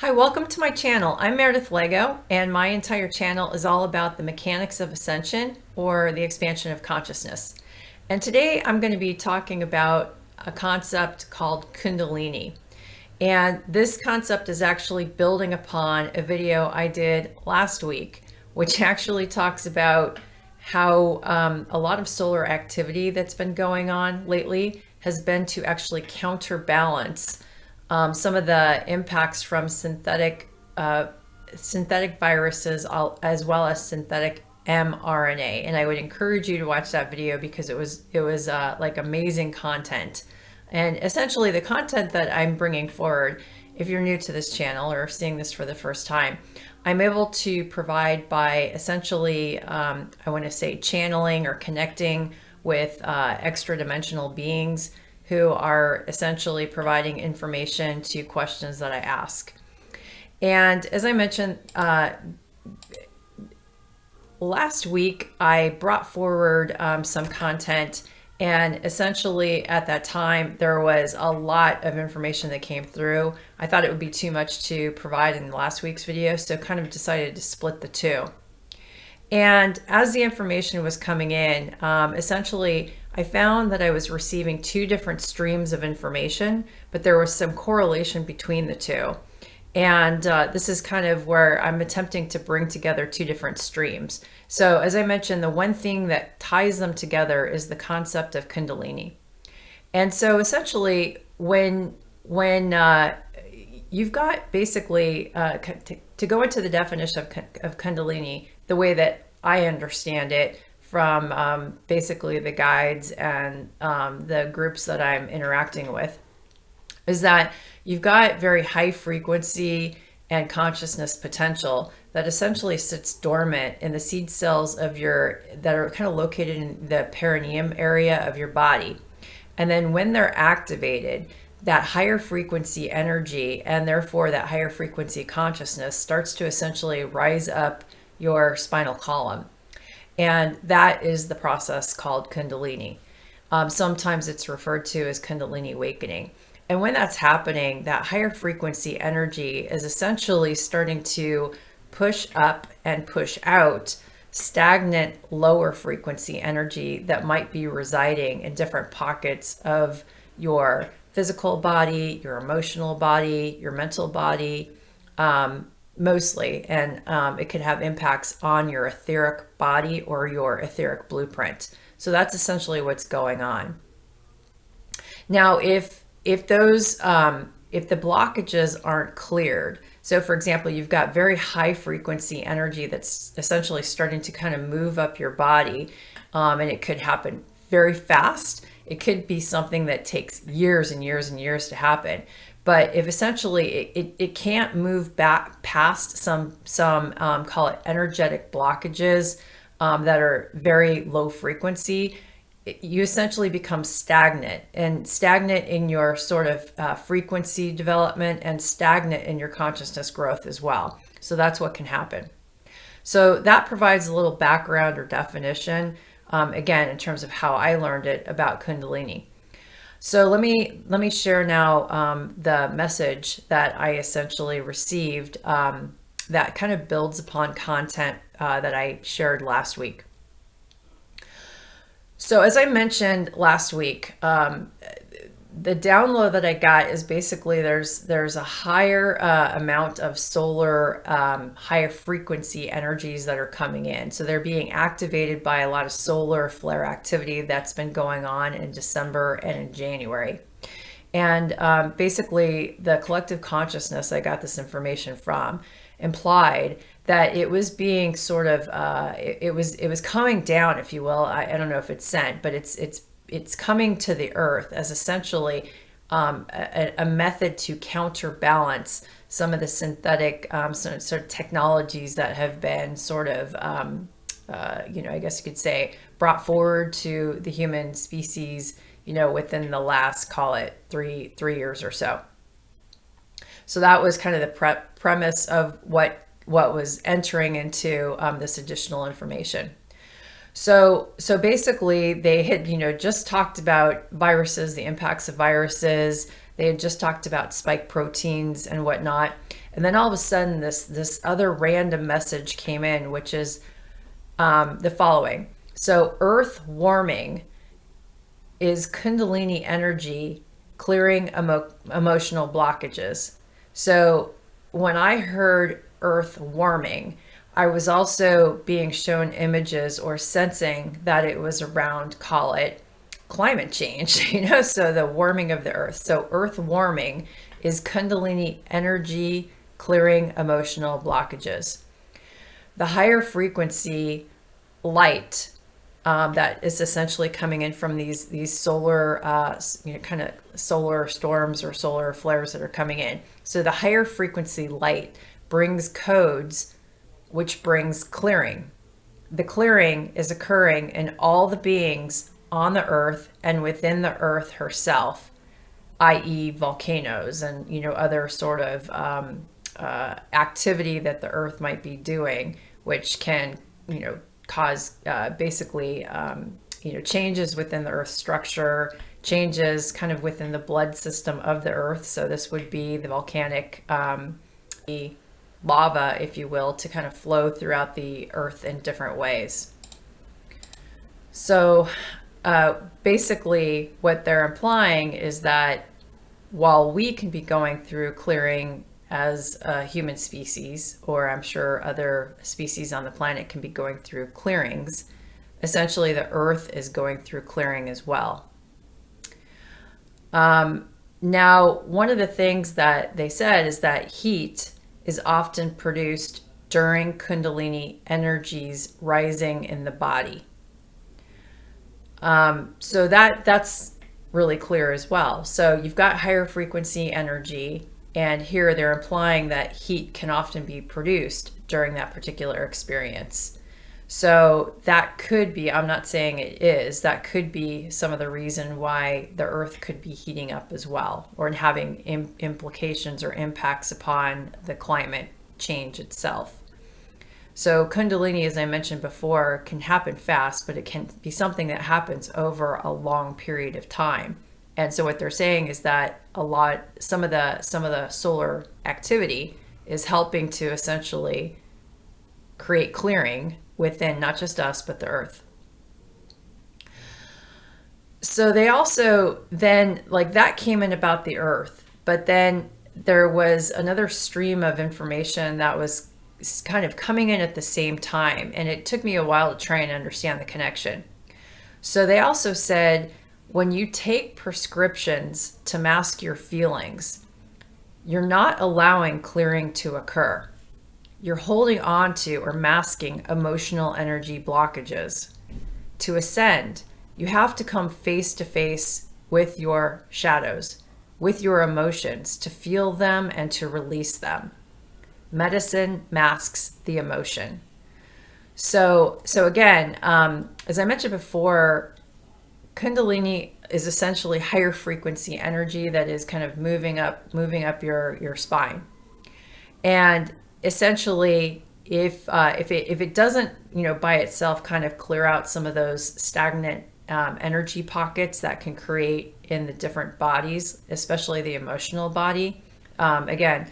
Hi, welcome to my channel. I'm Meredith Lego, and my entire channel is all about the mechanics of ascension or the expansion of consciousness. And today I'm going to be talking about a concept called Kundalini. And this concept is actually building upon a video I did last week, which actually talks about how a lot of solar activity that's been going on lately has been to actually counterbalance some of the impacts from synthetic viruses, as well as synthetic mRNA. And I would encourage you to watch that video because it was like amazing content. And essentially, the content that I'm bringing forward, if you're new to this channel or seeing this for the first time, I'm able to provide by essentially, I want to say, channeling or connecting with extra dimensional beings who are essentially providing information to questions that I ask. And as I mentioned, last week I brought forward some content, and essentially at that time there was a lot of information that came through. I thought it would be too much to provide in last week's video, so kind of decided to split the two. And as the information was coming in, essentially I found that I was receiving two different streams of information, but there was some correlation between the two. And this is kind of where I'm attempting to bring together two different streams. So as I mentioned, the one thing that ties them together is the concept of Kundalini. And so essentially when you've got basically, to go into the definition of Kundalini, the way that I understand it from basically the guides and the groups that I'm interacting with, is that you've got very high frequency and consciousness potential that essentially sits dormant in the seed cells of that are kind of located in the perineum area of your body. And then when they're activated, that higher frequency energy and therefore that higher frequency consciousness starts to essentially rise up your spinal column. And that is the process called Kundalini. Sometimes it's referred to as Kundalini awakening. And when that's happening, that higher frequency energy is essentially starting to push up and push out stagnant lower frequency energy that might be residing in different pockets of your physical body, your emotional body, your mental body, mostly. And it could have impacts on your etheric body or your etheric blueprint. So that's essentially what's going on. Now, if those if the blockages aren't cleared, so for example, you've got very high frequency energy that's essentially starting to kind of move up your body, and it could happen very fast. It could be something that takes years and years and years to happen. But if essentially it can't move back past some call it energetic blockages that are very low frequency, you essentially become stagnant in your sort of frequency development and stagnant in your consciousness growth as well. So that's what can happen. So that provides a little background or definition, again, in terms of how I learned it about Kundalini. So let me share now the message that I essentially received that kind of builds upon content that I shared last week. So as I mentioned last week, the download that I got is basically there's a higher amount of solar, higher frequency energies that are coming in. So they're being activated by a lot of solar flare activity that's been going on in December and in January. And basically the collective consciousness I got this information from implied that it was being sort of it was coming down, if you will. I don't know if it's sent, but it's coming to the earth as essentially a method to counterbalance some of the synthetic sort of technologies that have been sort of I guess you could say brought forward to the human species, within the last, call it three years or so. So that was kind of the premise of what was entering into this additional information. So basically they had, just talked about viruses, the impacts of viruses. They had just talked about spike proteins and whatnot. And then all of a sudden, this other random message came in, which is the following. So earth warming is Kundalini energy clearing emotional blockages. So when I heard earth warming, I was also being shown images or sensing that it was around, call it climate change, so the warming of the earth. So earth warming is Kundalini energy clearing emotional blockages. The higher frequency light that is essentially coming in from these solar, kind of solar storms or solar flares that are coming in. So the higher frequency light brings codes, which brings clearing. The clearing is occurring in all the beings on the earth and within the earth herself, i.e. volcanoes and, other sort of activity that the earth might be doing, which can, cause basically, changes within the earth's structure, changes kind of within the blood system of the earth. So this would be the volcanic lava, if you will, to kind of flow throughout the earth in different ways. So basically what they're implying is that while we can be going through clearing as a human species, or I'm sure other species on the planet can be going through clearings, essentially the earth is going through clearing as well. Now, one of the things that they said is that heat is often produced during Kundalini energies rising in the body. So that's really clear as well. So you've got higher frequency energy, and here they're implying that heat can often be produced during that particular experience. So that could be, I'm not saying it is, that could be some of the reason why the earth could be heating up as well, or having implications or impacts upon the climate change itself. So Kundalini, as I mentioned before, can happen fast, but it can be something that happens over a long period of time. And so what they're saying is that some of the solar activity is helping to essentially create clearing within not just us, but the earth. So they also then, that came in about the earth, but then there was another stream of information that was kind of coming in at the same time. And it took me a while to try and understand the connection. So they also said, when you take prescriptions to mask your feelings, you're not allowing clearing to occur. You're holding on to or masking emotional energy blockages. To ascend, you have to come face to face with your shadows, with your emotions, to feel them and to release them. Medicine masks the emotion. So again, as I mentioned before, Kundalini is essentially higher frequency energy that is kind of moving up your spine. And essentially, if it doesn't, by itself kind of clear out some of those stagnant energy pockets that can create in the different bodies, especially the emotional body. Again,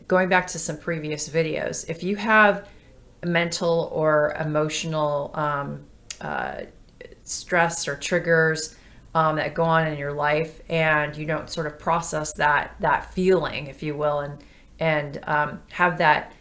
going back to some previous videos, if you have mental or emotional stress or triggers that go on in your life, and you don't sort of process that feeling, if you will, and have that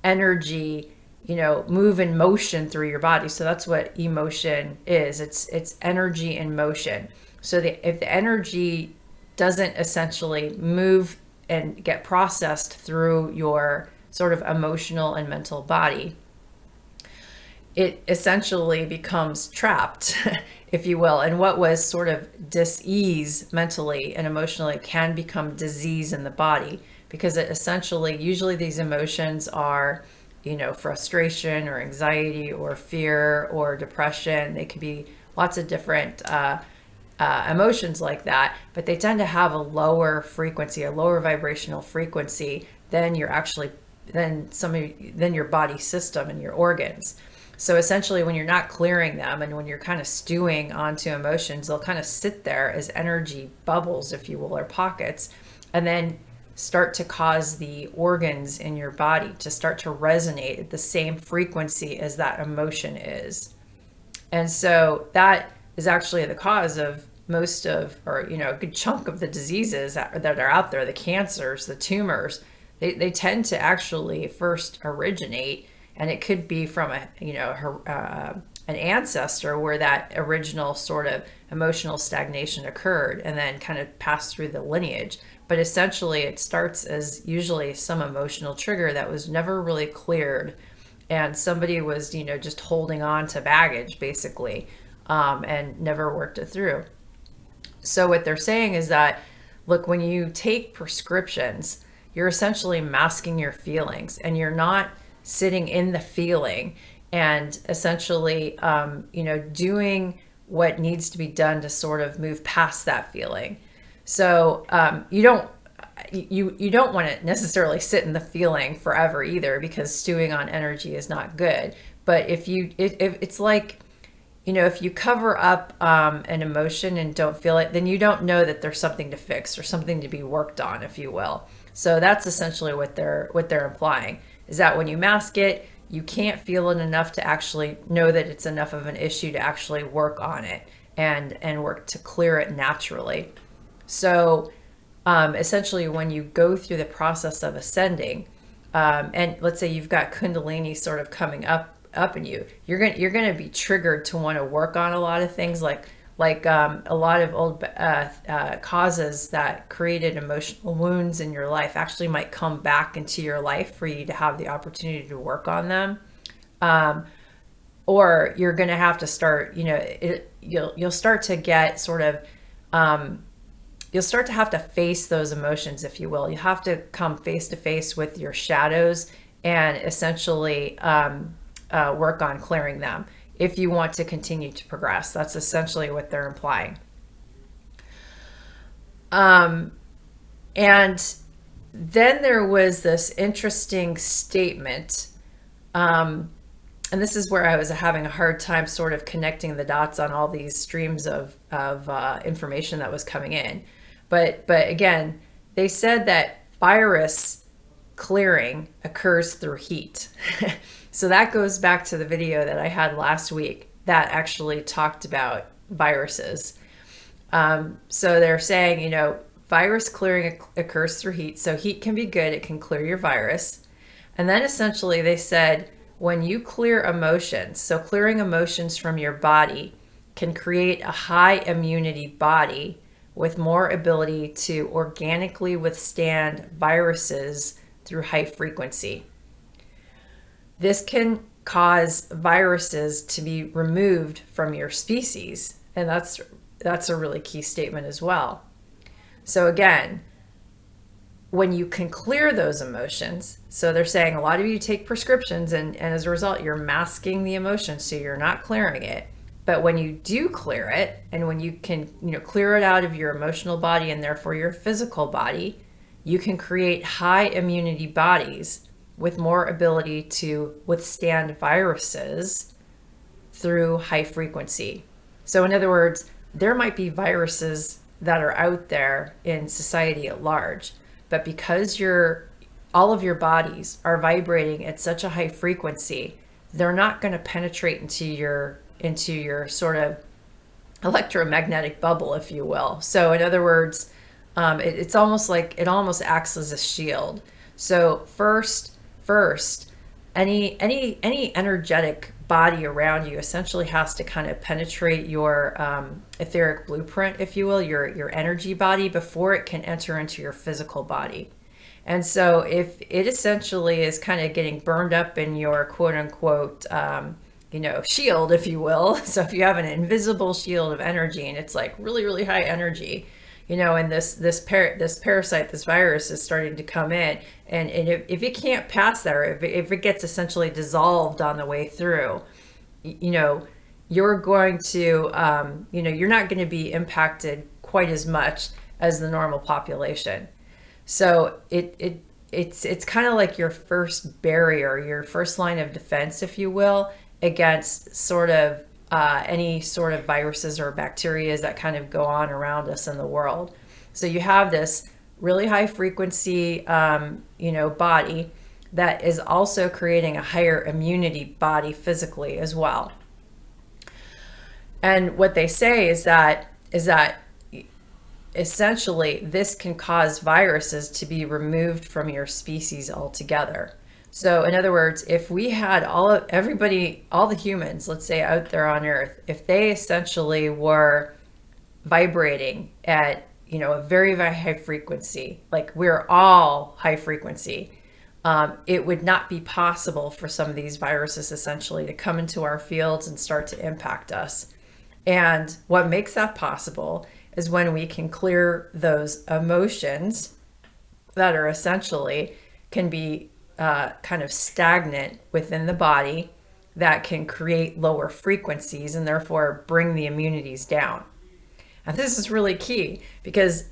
energy, move in motion through your body. So that's what emotion is. It's energy in motion. So if the energy doesn't essentially move and get processed through your sort of emotional and mental body, it essentially becomes trapped, if you will. And what was sort of dis-ease mentally and emotionally can become disease in the body, because it essentially, usually these emotions are, frustration or anxiety or fear or depression. They can be lots of different emotions like that, but they tend to have a lower frequency, a lower vibrational frequency than your body system and your organs. So essentially, when you're not clearing them and when you're kind of stewing onto emotions, they'll kind of sit there as energy bubbles, if you will, or pockets. And then start to cause the organs in your body to start to resonate at the same frequency as that emotion is. And so that is actually the cause of most of, or, you know, a good chunk of the diseases that are out there, the cancers, the tumors. They tend to actually first originate, and it could be from an ancestor where that original sort of emotional stagnation occurred and then kind of passed through the lineage. But essentially it starts as usually some emotional trigger that was never really cleared, and somebody was, you know, just holding on to baggage basically, and never worked it through. So what they're saying is that, look, when you take prescriptions, you're essentially masking your feelings, and you're not sitting in the feeling and essentially, doing what needs to be done to sort of move past that feeling. So you don't want to necessarily sit in the feeling forever either, because stewing on energy is not good. But if it's like, you know, if you cover up an emotion and don't feel it, then you don't know that there's something to fix or something to be worked on, if you will. So that's essentially what they're implying, is that when you mask it, you can't feel it enough to actually know that it's enough of an issue to actually work on it and work to clear it naturally. So essentially, when you go through the process of ascending, and let's say you've got Kundalini sort of coming up in you, you're going to be triggered to want to work on a lot of things, like a lot of old causes that created emotional wounds in your life actually might come back into your life for you to have the opportunity to work on them. Or you're going to have to start, you'll start to get sort of, you'll start to have to face those emotions, if you will. You have to come face to face with your shadows and essentially work on clearing them if you want to continue to progress. That's essentially what they're implying. And then there was this interesting statement, and this is where I was having a hard time sort of connecting the dots on all these streams of information that was coming in. But again, they said that virus clearing occurs through heat. So that goes back to the video that I had last week that actually talked about viruses. So they're saying, virus clearing occurs through heat. So heat can be good. It can clear your virus. And then essentially they said, when you clear emotions, so clearing emotions from your body can create a high immunity body with more ability to organically withstand viruses through high frequency. This can cause viruses to be removed from your species. And that's a really key statement as well. So again, when you can clear those emotions, so they're saying a lot of you take prescriptions and as a result, you're masking the emotion, so you're not clearing it. But when you do clear it, and when you can, clear it out of your emotional body and therefore your physical body, you can create high immunity bodies with more ability to withstand viruses through high frequency. So in other words, there might be viruses that are out there in society at large, but because all of your bodies are vibrating at such a high frequency, they're not going to penetrate into your sort of electromagnetic bubble, if you will. So in other words, it's almost like it almost acts as a shield. So first, any energetic body around you essentially has to kind of penetrate your etheric blueprint, if you will, your energy body, before it can enter into your physical body. And so if it essentially is kind of getting burned up in your quote unquote shield, if you will. So if you have an invisible shield of energy and it's like really, really high energy, and this parasite, this virus is starting to come in, and if it can't pass there, if it gets essentially dissolved on the way through, you're going to, you're not going to be impacted quite as much as the normal population. So it's kind of like your first barrier, your first line of defense, if you will, against sort of any sort of viruses or bacteria that kind of go on around us in the world. So you have this really high frequency, body that is also creating a higher immunity body physically as well. And what they say is that essentially this can cause viruses to be removed from your species altogether. So in other words, if we had all the humans, let's say out there on Earth, if they essentially were vibrating at, a very, very high frequency, like we're all high frequency, it would not be possible for some of these viruses essentially to come into our fields and start to impact us. And what makes that possible is when we can clear those emotions that are essentially can be kind of stagnant within the body, that can create lower frequencies and therefore bring the immunities down. And this is really key, because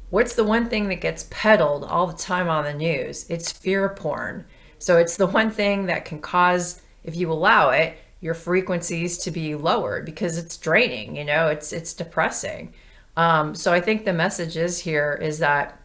what's the one thing that gets peddled all the time on the news? It's fear porn. So it's the one thing that can cause, if you allow it, your frequencies to be lowered, because it's draining, it's depressing. So I think the message is here is that,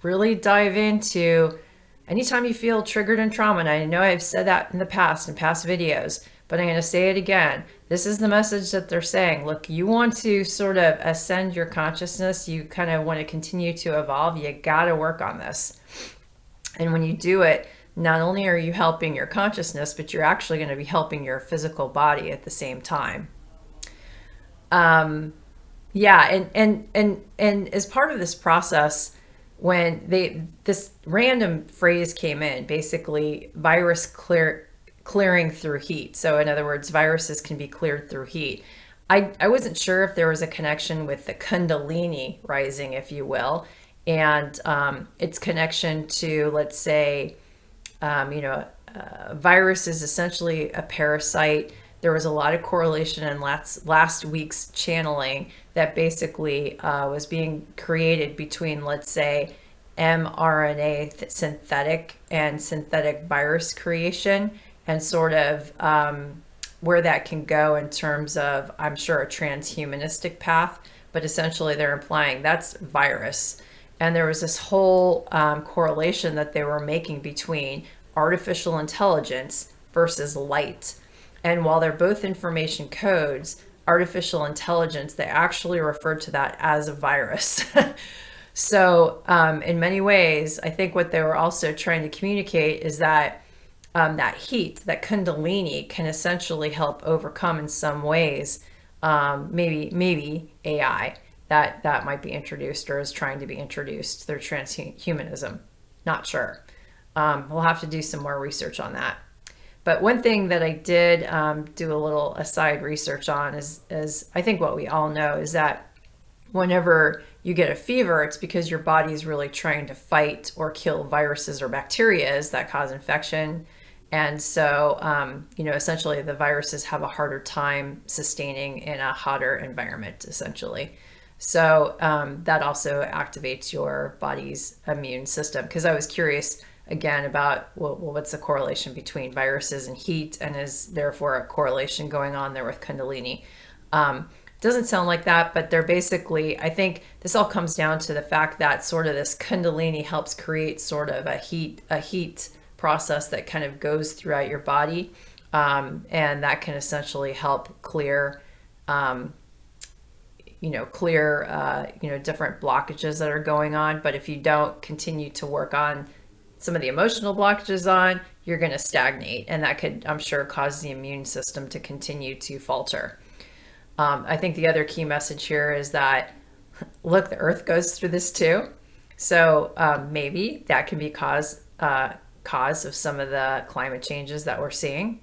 really dive into anytime you feel triggered in trauma. And I know I've said that in the past, in past videos, but I'm going to say it again. This is the message that they're saying. Look, you want to sort of ascend your consciousness. You kind of want to continue to evolve. You got to work on this. And when you do it, not only are you helping your consciousness, but you're actually going to be helping your physical body at the same time. Yeah, and as part of this process, when this random phrase came in, basically clearing through heat. So in other words, viruses can be cleared through heat. I wasn't sure if there was a connection with the Kundalini rising, if you will, and its connection to, let's say, virus is essentially a parasite. There was a lot of correlation in last week's channeling that basically was being created between, let's say, mRNA synthetic virus creation, and sort of where that can go in terms of, I'm sure, a transhumanistic path. But essentially they're implying that's virus. And there was this whole correlation that they were making between artificial intelligence versus light. And while they're both information codes, artificial intelligence, they actually referred to that as a virus. So in many ways, I think what they were also trying to communicate is that that heat, that Kundalini, can essentially help overcome in some ways, maybe AI that might be introduced or is trying to be introduced through transhumanism. Not sure. We'll have to do some more research on that. But one thing that I did do a little aside research on is I think what we all know is that whenever you get a fever, it's because your body is really trying to fight or kill viruses or bacteria that cause infection. And so, essentially the viruses have a harder time sustaining in a hotter environment, essentially. So that also activates your body's immune system. Because I was curious again about, well, what's the correlation between viruses and heat, and is therefore a correlation going on there with Kundalini? Doesn't sound like that, but they're basically, I think this all comes down to the fact that sort of this Kundalini helps create sort of a heat process that kind of goes throughout your body, and that can essentially help clear different blockages that are going on. But if you don't continue to work on some of the emotional blockages you're going to stagnate, and that could, I'm sure, cause the immune system to continue to falter. I think the other key message here is that, look, the earth goes through this too. So maybe that can be cause of some of the climate changes that we're seeing.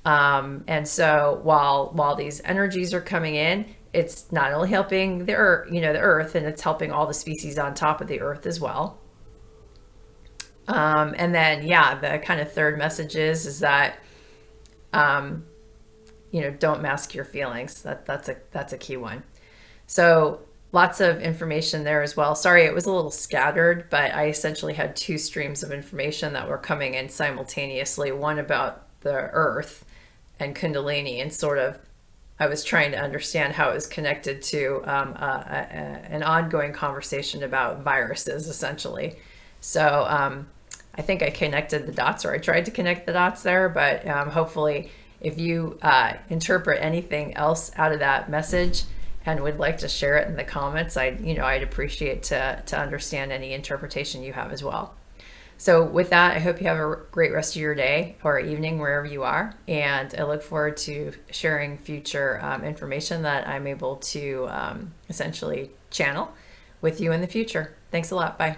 And so while these energies are coming in, it's not only helping the earth, and it's helping all the species on top of the earth as well. And then, the kind of third message is that, don't mask your feelings. That's a key one. So lots of information there as well. Sorry, it was a little scattered, but I essentially had two streams of information that were coming in simultaneously. One about the earth and Kundalini, and sort of I was trying to understand how it was connected to an ongoing conversation about viruses, essentially. So I think I connected the dots, or I tried to connect the dots there. But hopefully, if you interpret anything else out of that message and would like to share it in the comments, I'd appreciate to understand any interpretation you have as well. So with that, I hope you have a great rest of your day or evening wherever you are, and I look forward to sharing future information that I'm able to essentially channel with you in the future. Thanks a lot. Bye.